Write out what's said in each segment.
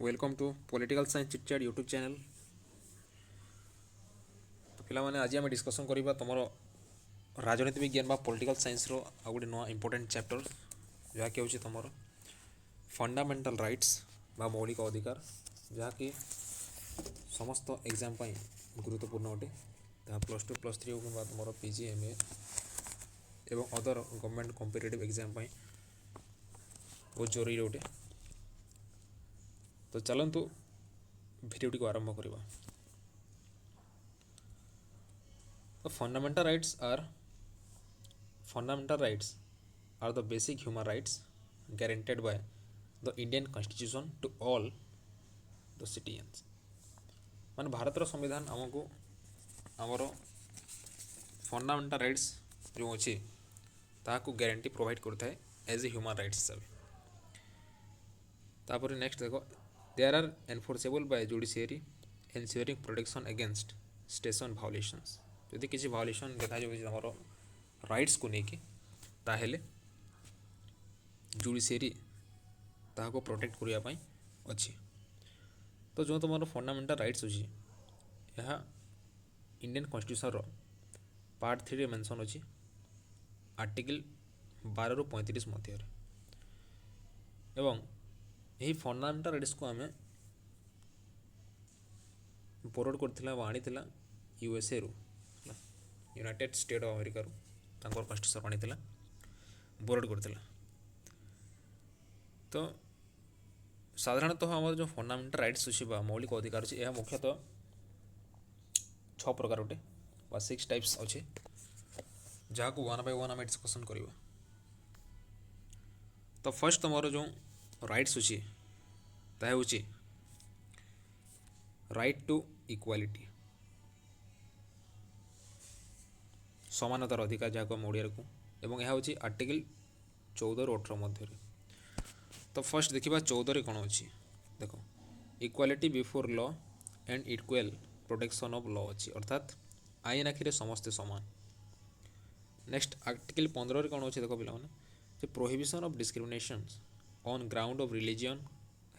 Welcome to political science chitchat YouTube channel. तो पिलामाने आज आम डिस्कसन करबा तुमर राजनीति विज्ञान बा पॉलिटिकल साइंस रो आ गोटे नुआ इंपोर्टेंट चैप्टर जहाँकि हूँ तुमर फंडामेंटल राइट्स बा मौलिक अधिकार जहाँकि समस्त एग्जाम गुरुत्वपूर्ण अटे। जहाँ +2 +3 हो तुम पीजी एम एवं अदर गवर्नमेंट कॉम्पिटिटिव एग्जाम बहुत जरूरी अटे। तो चलतु भिडियोटी को आरंभ करवा। The fundamental rights are the basic human rights guaranteed by the Indian Constitution to all the citizens। मान भारत संविधान आमको आमर फंडामेंटल राइट्स जो अच्छी ताकू ग्यारंटी प्रोवाइड करता है एज ए ह्यूमन राइट्स हिसाब। तापर नेक्स्ट देखो there are enforceable by judiciary ensuring protection against station violations. यदि किसी भायोलेशन देखा जाए राइट्स को लेकिन ताहेले जुडिशियरी ताको प्रोटेक्ट करने अच्छी। तो जो तुम फंडामेंटल राइट्स अच्छी यह इंडियन कॉन्स्टिट्यूशन रो पार्ट 3 रे मेंशन अच्छी आर्टिकल 12 ରୁ 35 मध्य एवं यही फंडामेंटल राइट्स को आम बोरोड करथिला आनीला यूएसए रू यूनाइटेड स्टेट ऑफ अमेरिका रू कन्स्टिट्यूशन आनीला बोरोड करथिला। तो साधारणतः आम जो फंडामेंटल राइट्स अच्छी मौलिक अधिकार अच्छे यह मुख्यतः 6 प्रकार अटे 6 टाइप्स अच्छे जहाँ को वन बाय वन आम डिस्कसन करवा। तो फर्स्ट तुम जो राइट्स अच्छी ताहे होची राइट टू इक्वालिटी समानतार अधिकार जहाँ को ओडिया को एवं यह हूँ आर्टिकल 14 ରୁ 18 मध्य। तो फर्स्ट देखा 14 कौन अच्छी देख equality before law and equal protection of law अच्छी अर्थात आईन आखिरे समस्ते समान। नेक्स्ट आर्टिकल 15 कौन अच्छे देख पे prohibition of discrimination on ground of religion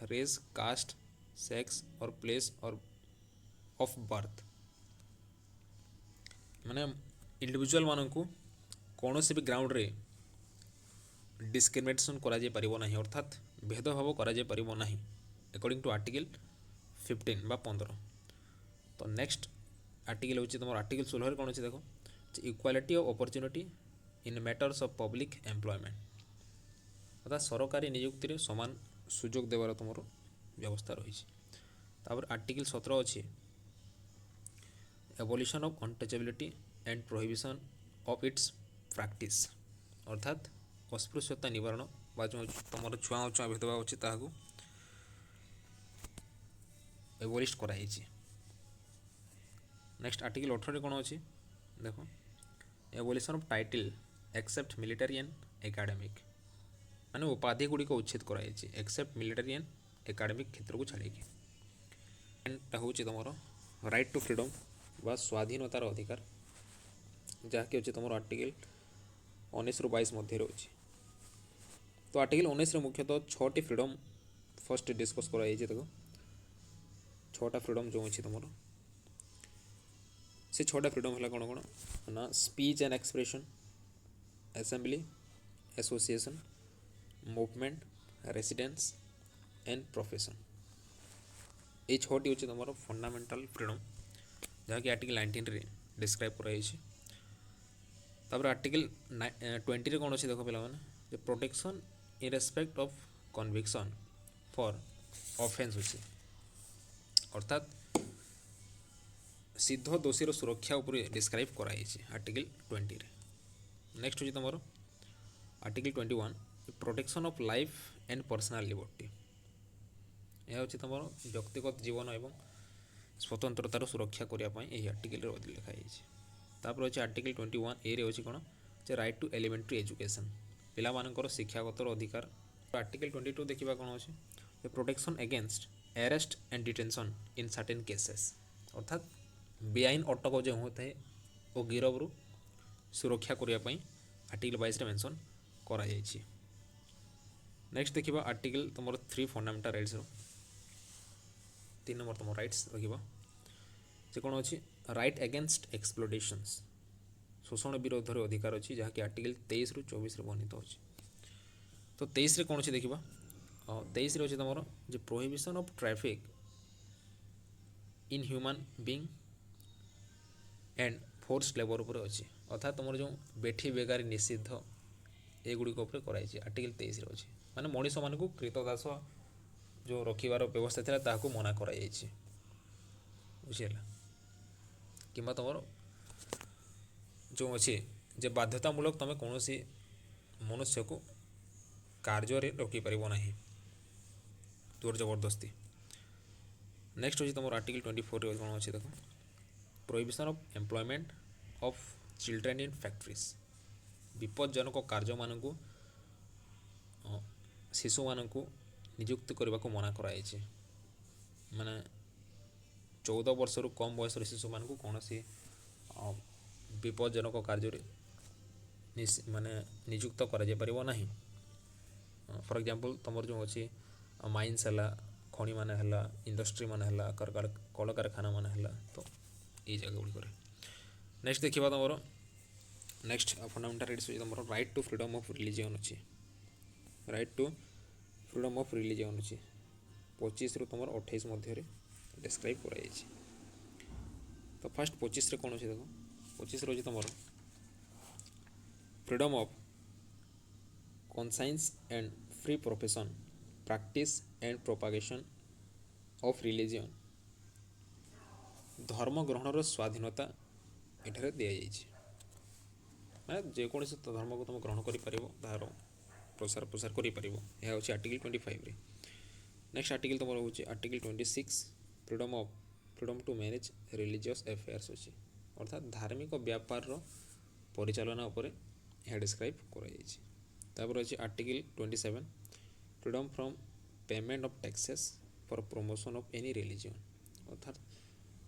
race caste sex और प्लेस और ऑफ बर्थ माने इंडिविजुअल मान को कौन से भी ग्राउंड रे डिस्क्रिमिनेशन करा जाय परिबो नहीं अर्थात भेदभाव करा जाय परिबो नहीं अकॉर्डिंग टू आर्टिकल 15 बा 15। तो नेक्स्ट आर्टिकल होची तुम आर्टिकल 16 कौन अच्छे देखो equality of opportunity in matters of public employment अर्थात सरकारी नियुक्ति रे समान सुजोग देवार तुम व्यवस्था रही। आर्टिकल 17 अच्छी abolition of untouchability and prohibition of its practice अर्थात अस्पृश्यता निवारण बा जो तुम छुआ छुआ भेदभाव अच्छी ताकू एबोलिश कराई। नेक्स्ट आर्टिकल 18 कौन अच्छी देख abolition of title except military and academic माने उपाधि गुड़ी को उच्छेद कराई एक्सेप्ट मिलिटारी एंड एकेडमिक क्षेत्र को छाड़ी। हूँ तुम राइट टू फ्रीडम बा स्वाधीनतार अधिकार जहाँकि अच्छे तुम आर्टिकल 19 ରୁ 22 मध्य अच्छी। तो आर्टिकल 19 मुख्यतः 6टी फ्रीडम फर्स्ट डिस्कस कराई देख 6टा फ्रीडम जो अच्छी तुम से 6टा फ्रीडम है कौन कौन ना speech and expression assembly association movement residence and profession ये 6टी हूँ तुम फंडामेंटल फ्रीडम जहाँकि आर्टिकल 19 रे डिस्क्राइब कराई। तापर आर्टिकल 20 रे कौन अच्छे देख पे protection in respect of conviction for offence अच्छे अर्थात सिद्ध दोषीर सुरक्षा उपर डिस्क्राइब कराई आर्टिकल 20 रे। नेक्स्ट हूँ तुम article 21 protection of life and personal liberty यह हूँ तुम व्यक्तिगत जीवन एवं स्वतंत्रतार सुरक्षा करने आर्टिकल लिखाई। तापर अच्छे आर्टिकल 21 ए रे अच्छी कौन राइट टू एलिमेंट्री एजुकेशन पिला मानकर शिक्षागत अधिकार। आर्टिकल 22 देखा कौन अच्छे protection against arrest and detention in certain cases अर्थात बेआईन अटक जो होता है वो गिरफ्रु सुरक्षा करने आर्टिकल 22 रे मेंशन कराई। नेक्स्ट देखा आर्टिकल तुम 3 फंडामेंटल राइट्स तीन नंबर तुम राइट्स रखिब से कौन अच्छी राइट एगेन्स्ट एक्सप्लोटेशंस शोषण विरोध अधिकार अच्छी जहाँकि आर्टिकल 23 ରୁ 24 वर्णित अच्छी। तो 23 कौन अच्छी देखा 23 अच्छे तुम जो prohibition of traffic in human being and force labour उपर अच्छी अर्थात तुम जो बेठी बेगारी निषिद्ध एगुड़िक कराई आर्टिकल 23 अच्छी माने मनीष मान कृतदास जो रखार व्यवस्था था ताकू मना कराई बुझीगला कि तुम जो अच्छे जे बाध्यतामूलक तुम कौन मनुष्य को कार्य रखिपर ना जोर जबरदस्ती। नेक्स्ट अच्छी तुम आर्टिकल 24 कौन अच्छे देख prohibition of employment of children in factories विपज्जनक कार्य मान शिशु मान नियुक्त करने को मना कराई माने 14 वर्ष रु कम बयस शिशु मान कौन विपज्जनक कार्य माने नियुक्त करा फॉर एग्जांपल तुम जो अच्छी माइन्स है खनि मान है इंडस्ट्री मान है कल कारखाना मान है तो ये जगह गुड़िक। नेक्स्ट देखा तुम नेक्स्ट फंडामेंटल राइट्स तुम right to freedom of religion अच्छी right to freedom of religion अच्छी 25 ରୁ तुम 28 मध्य डिस्क्राइब कराई। तो फास्ट 25 कौन अच्छे देख 25 अच्छी तुम freedom of conscience and free profession practice and propagation of religion धर्म ग्रहणर स्वाधीनता एठारे दि जाए जेकोसी धर्म को तुम ग्रहण कर तार प्रसार प्रसार कर आर्टिकल 25 रे। नेक्स्ट आर्टिकल तुम रोचे article 26 freedom to manage religious affairs अच्छी अर्थात धार्मिक व्यापार परिचालना उपर यह डिस्क्राइब कर अच्छी article 27 freedom from payment of taxes for promotion of any religion अर्थात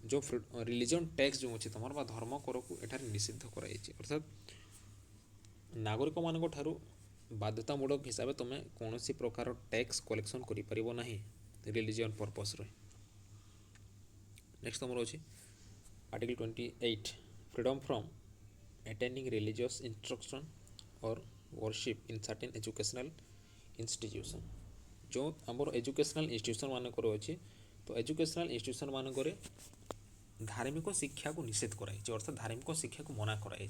जो रिलीजन टैक्स जो अच्छी तुम धर्म कर को एठार निषिद्ध कराई अर्थात नागरिक मान बाध्यतामूलक हिसाब से तुम कौन प्रकार टैक्स कलेक्शन करना रिलीजन पर्पस रे। नेक्स्ट तुम अच्छी article 28 freedom from attending religious instruction और worship in certain educational institution जो आमर एजुकेशनल इंस्टीट्यूशन मानक अच्छी तो एजुकेशनल इंस्टीट्यूशन मानक धार्मिक शिक्षा को निषेध कराई अर्थात धार्मिक शिक्षा को मना कराई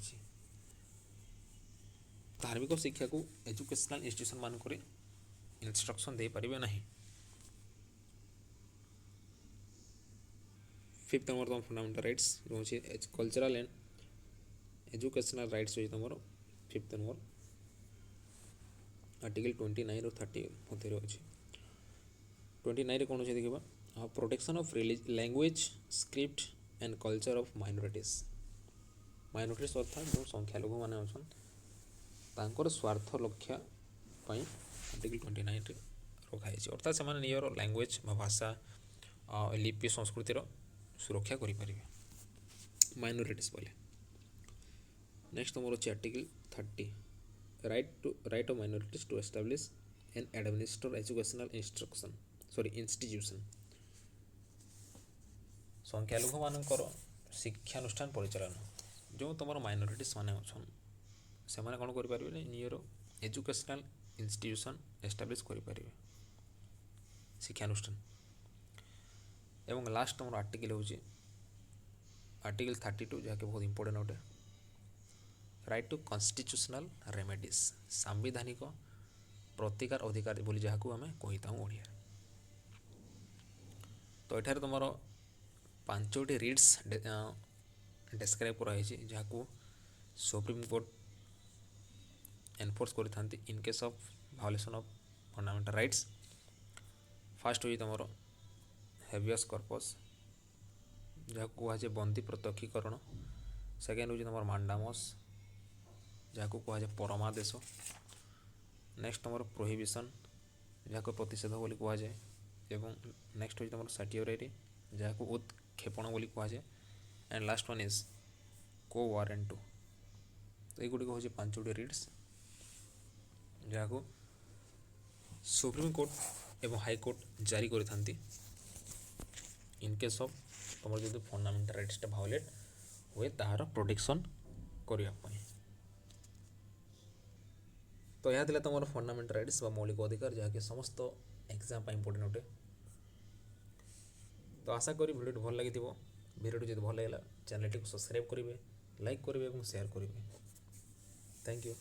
धार्मिक शिक्षा को एजुकेशनल इंस्टीट्यूशन मानक इंस्ट्रक्शन दे पारिबे नहीं। फिफ्थ नंबर तुम फंडामेंटल राइट्स जो अच्छे कल्चरल एंड एजुकेशनल राइट्स अच्छी तुम फिफ्थ नंबर आर्टिकल 29 ରୁ 30 मध्य अच्छी 29 कौन अच्छे देखा protection of language script and culture of minorities अर्थात जो संख्यालघु मैंने अच्छा स्वार्थ लक्ष्य आर्टिकल 29 रखाई अर्थात से निजर लैंग्वेज भाषा लिपि संस्कृतिर सुरक्षा करें माइनॉरिटीज बोले। नेक्स्ट तुम अच्छे article 30 right of minorities to establish and administer educational institution संख्यालघु मानकर शिक्षानुष्ठान परिचालन जो तुम माइनॉरिटीज माने अच्छा से कौन करें निजर एजुकेशनल इंस्टीट्यूशन एस्टाब्लिश करें शिक्षानुष्ठान। एवं लास्ट तुम आर्टिकल हूँ आर्टिकल 32 जहाँकि बहुत इंपोर्टेंट गोटे राइट टू कन्स्टिट्यूशनल रेमेडीज सांविधानिक प्रतिकार अधिकार बोली जहाँ को आम कही था ओडिया। तो ये तुम 5टी रिट्स डिस्क्राइब कराई जहाँ को सुप्रीम कोर्ट एनफोर्स करते in case of violation of fundamental rights. Fast हुई तुम हेवियस कॉर्पस जहाँ कहुए बंदी प्रत्यक्षीकरण सेकेंड हूँ तुम मांडामस जहाँ को कहुए परमादेश। नेक्स्ट तुम प्रोहिबिशन जहाँ को प्रतिषेध बोली कहुए एवं नेक्स्ट हूँ तुम सैटियोरेरी जहाँ को उत्क्षेपण बोली कहुए एंड लास्ट वन इज को वारेंटू। तो युड़िक हूँ 5टी रिट्स जहाँ को सुप्रीम कोर्ट एवं हाई कोर्ट जारी करते इन केस ऑफ तुम जो फंडामेंटाल राइट्स भायोलेट हुए तार प्रोटेक्शन करने। तो यह तुम फंडामेंटाल राइट्स मौलिक अधिकार जहाँकि समस्त एग्जाम इंपोर्टेंट अटे। तो आशा करी भिडियो भल लगी भिडियो जब भल लगा चैनल टी सब्सक्राइब करेंगे, लाइक करेंगे और शेयर करेंगे। Thank you.